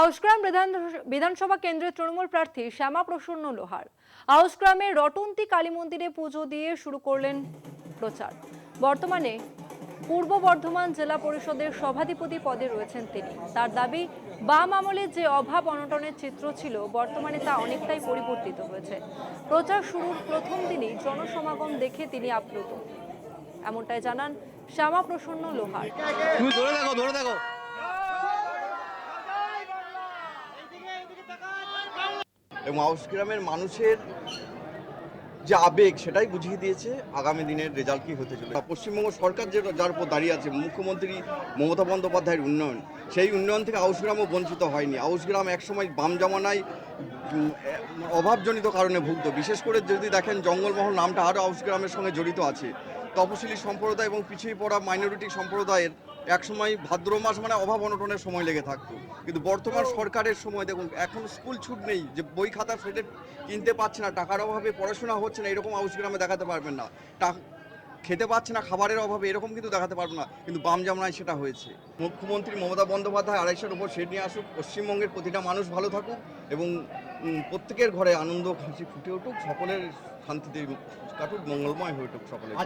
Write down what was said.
আউশগ্রাম বিধানসভা কেন্দ্রের তৃণমূল প্রার্থী শ্যামা প্রসন্ন লোহার আউশগ্রামের রটন্তী কালী মন্দিরে পুজো দিয়ে শুরু করলেন প্রচার। বর্তমানে পূর্ব বর্ধমান জেলা পরিষদের সভাধিপতি পদে রয়েছেন তিনি। তার দাবি, বাম আমলে যে অভাব অনটনের চিত্র ছিল বর্তমানে তা অনেকটাই পরিবর্তিত হয়েছে। প্রচার শুরুর প্রথম দিনই জনসমাগম দেখে তিনি আপ্লুত, এমনটাই জানান শ্যামা প্রসন্ন লোহার। এবং আউশগ্রামের মানুষের যে আবেগ সেটাই বুঝিয়ে দিয়েছে আগামী দিনের রেজাল্ট কি হতে চলে। পশ্চিমবঙ্গ সরকার যার উপর দাঁড়িয়ে আছে, মুখ্যমন্ত্রী মমতা বন্দ্যোপাধ্যায়ের উন্নয়ন, সেই উন্নয়ন থেকে আউশগ্রামও বঞ্চিত হয়নি। আউশগ্রাম একসময় বাম জামানায় অভাবজনিত কারণে ভুগত। বিশেষ করে যদি দেখেন, জঙ্গলমহল নামটা আরও আউশগ্রামের সঙ্গে জড়িত আছে। তপশিলি সম্প্রদায় এবং পিছিয়ে পড়া মাইনরিটি সম্প্রদায়ের একসময় ভাদ্র মাস মানে অভাব অনটনের সময় লেগে থাকতো। কিন্তু বর্তমান সরকারের সময় দেখুন, এখন স্কুল ছুট নেই, যে বই খাতা ফেটে কিনতে পারছে না, টাকার অভাবে পড়াশোনা হচ্ছে না, এরকম আউশগ্রামে দেখাতে পারবেন না। খেতে পাচ্ছে না, খাবারের অভাবে এরকম কিন্তু দেখাতে পারবো না, কিন্তু বাম জামানায় সেটা হয়েছে। মুখ্যমন্ত্রী মমতা বন্দ্যোপাধ্যায় 250-র উপর সিট নিয়ে আসুক, পশ্চিমবঙ্গের প্রতিটা মানুষ ভালো থাকুক এবং প্রত্যেকের ঘরে আনন্দ হাসি ফুটে উঠুক, সকলের শান্তিতে কাটুক, মঙ্গলময় হয়ে উঠুক সকলের।